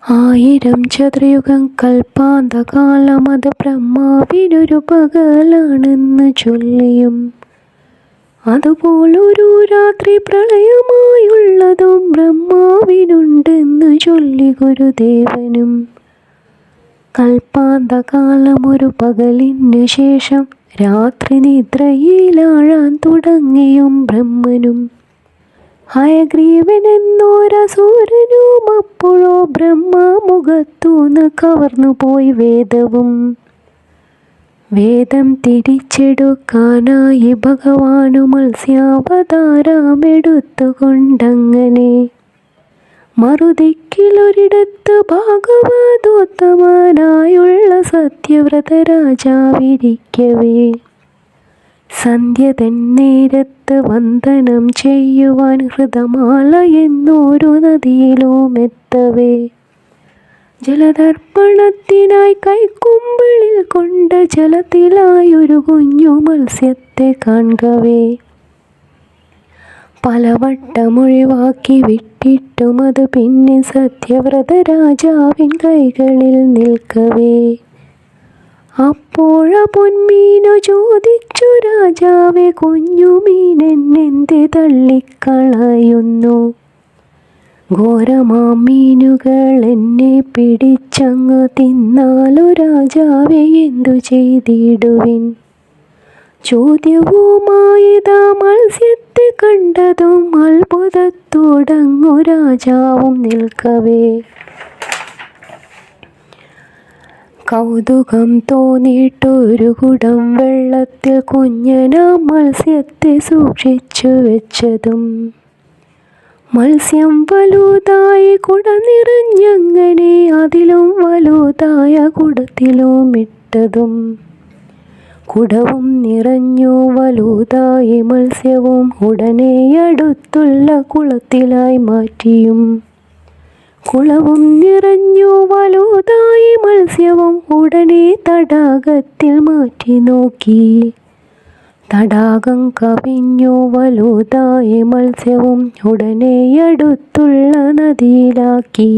ആയിരം ചതുരയുഗം കൽപ്പാന്തകാലം അത് ബ്രഹ്മാവിനൊരു പകലാണെന്ന് ചൊല്ലിയും, അതുപോലൊരു രാത്രി പ്രളയമായുള്ളതും ബ്രഹ്മാവിനുണ്ടെന്ന് ചൊല്ലി ഗുരുദേവനും. കൽപ്പാന്തകാലം ഒരു പകലിന് ശേഷം രാത്രി നിദ്രയിലാഴാൻ തുടങ്ങിയും ബ്രഹ്മനും. ഹയഗ്രീവനെന്നോരസുരനും അപ്പോഴോ ബ്രഹ്മമുഖത്തൂന്ന് കവർന്നുപോയി വേദവും. വേദം തിരിച്ചെടുക്കാനായി ഭഗവാനു മത്സ്യാവതാരമെടുത്തുകൊണ്ടങ്ങനെ മറുദിക്കിലൊരിടത്ത് ഭാഗവതോത്തമനായുള്ള സത്യവ്രത രാജാവിരിക്കവേ, സന്ധ്യ തന്നേരത്ത് വന്ദനം ചെയ്യുവാൻ ഹൃതമാല എന്നൊരു നദിയിലുമെത്തവേ, ജലതർപ്പണത്തിനായി കൈക്കുമ്പിളിൽ കൊണ്ട് ജലത്തിലായൊരു കുഞ്ഞു മത്സ്യത്തെ കാൺകവേ, പലവട്ടമൊഴിവാക്കി വിട്ടിട്ടും അത് പിന്നെ സത്യവ്രത രാജാവിൻ കൈകളിൽ നിൽക്കവേ, അപ്പോഴ പൊന്മീനു ചോദിച്ചു രാജാവേ, കുഞ്ഞുമീനെന്നെന്തി തള്ളിക്കളയുന്നു? ഘോരമാം മീനുകൾ എന്നെ പിടിച്ചങ്ങ് തിന്നാലോ രാജാവേ, എന്തു ചെയ്തിടുവിൻ? ചോദ്യവുമായിതാ മത്സ്യത്തെ കണ്ടതും അത്ഭുതത്തോടങ്ങു രാജാവും നിൽക്കവേ, കൗതുകം തോന്നിയിട്ടൊരു കുടം വെള്ളത്തിൽ കുഞ്ഞനാം മത്സ്യത്തെ സൂക്ഷിച്ചു വെച്ചതും, മത്സ്യം വലുതായി കുട നിറഞ്ഞങ്ങനെ അതിലും വലുതായ കുടത്തിലുമിട്ടതും, കുടവും നിറഞ്ഞു വലുതായി മത്സ്യവും ഉടനെ അടുത്തുള്ള കുളത്തിലായി മാറ്റിയും, കുളവും നിറഞ്ഞു വലുതായി മത്സ്യവും ഉടനെ തടാകത്തിൽ മാറ്റി നോക്കി, തടാകം കവിഞ്ഞു വലുതായി മത്സ്യവും ഉടനെ അടുത്തുള്ള നദിയിലാക്കി,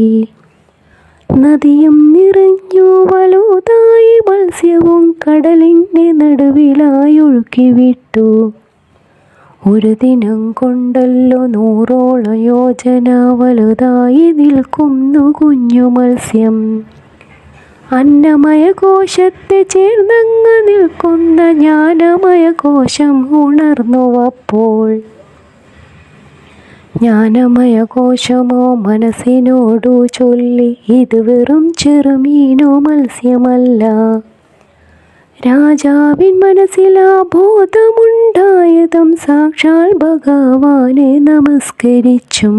നദിയും നിറഞ്ഞു വലുതായി മത്സ്യവും കടലിൻ്റെ നടുവിലായി ഒഴുക്കിവിട്ടു. ഒരു ദിനം കൊണ്ടല്ലോ 100ഓളം യോജന വലുതായി നിൽക്കുന്നു കുഞ്ഞു മത്സ്യം. അന്നമയ കോശത്തെ ചേർന്നങ്ങ് നിൽക്കുന്ന ജ്ഞാനമയ കോശം ഉണർന്നുവപ്പോൾ, ജ്ഞാനമയ കോശമോ മനസ്സിനോടു ചൊല്ലി, ഇത് വെറും ചെറുമീനോ മത്സ്യമല്ല. രാജാവിൻ മനസ്സിലാ ബോധമുണ്ടായതും സാക്ഷാൽ ഭഗവാനെ നമസ്കരിച്ചും,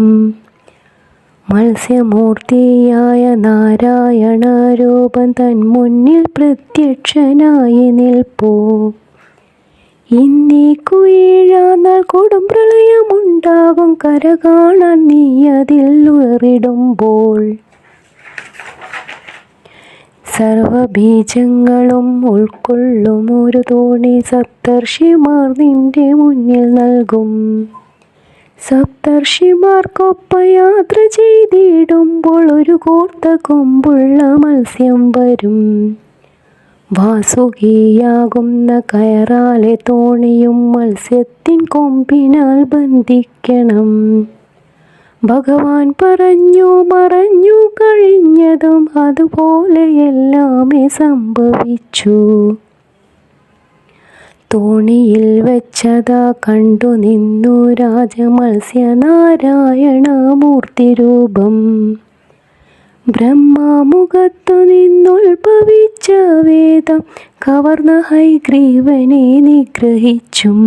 മത്സ്യമൂർത്തിയായ നാരായണ രൂപം തൻ മുന്നിൽ പ്രത്യക്ഷനായി നിൽപ്പൂ. ഇന്നേക്കു 7-ാം നാൾ കൊടും പ്രളയമുണ്ടാകും, കര കാണാൻ നീ അതിൽ ഉയറിടുമ്പോൾ. സർവബീജങ്ങളും ഉൾക്കൊള്ളും ഒരു തോണി സപ്തർഷിമാർ നിന്റെ മുന്നിൽ നൽകും. സപ്തർഷിമാർക്കൊപ്പം യാത്ര ചെയ്തിടുമ്പോൾ ഒരു കോർത്ത കൊമ്പുള്ള മത്സ്യം വരും. വാസുകിയാകുന്ന കയറാലെ തോണിയും മത്സ്യത്തിൻ കൊമ്പിനാൽ ബന്ധിക്കണം. ഭഗവാൻ പറഞ്ഞു മറഞ്ഞു കഴിഞ്ഞതും അതുപോലെ എല്ലാമേ സംഭവിച്ചു. തോണിയിൽ വെച്ചതാ കണ്ടു നിന്നു രാജമത്സ്യനാരായണമൂർത്തി രൂപം. ബ്രഹ്മമുഖത്തു നിന്നുത്ഭവിച്ച വേദം കവർന്ന ഹയഗ്രീവനെ നിഗ്രഹിച്ചും,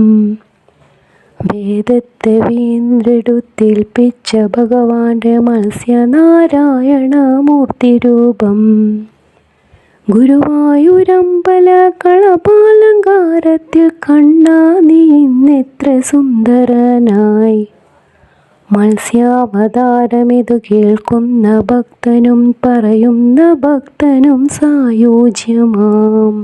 വേദത്തെ വീണ്ടെടുത്തേൽപ്പിച്ച ഭഗവാന്റെ മത്സ്യനാരായണമൂർത്തി രൂപം. ഗുരുവായൂരമ്പല കളപാലങ്കാരത്തിൽ കണ്ണാ നീ ഇന്നെത്ര സുന്ദരനായി. മത്സ്യാവതാരമിതു കേൾക്കുന്ന ഭക്തനും പറയുന്ന ഭക്തനും സായുജ്യമാം.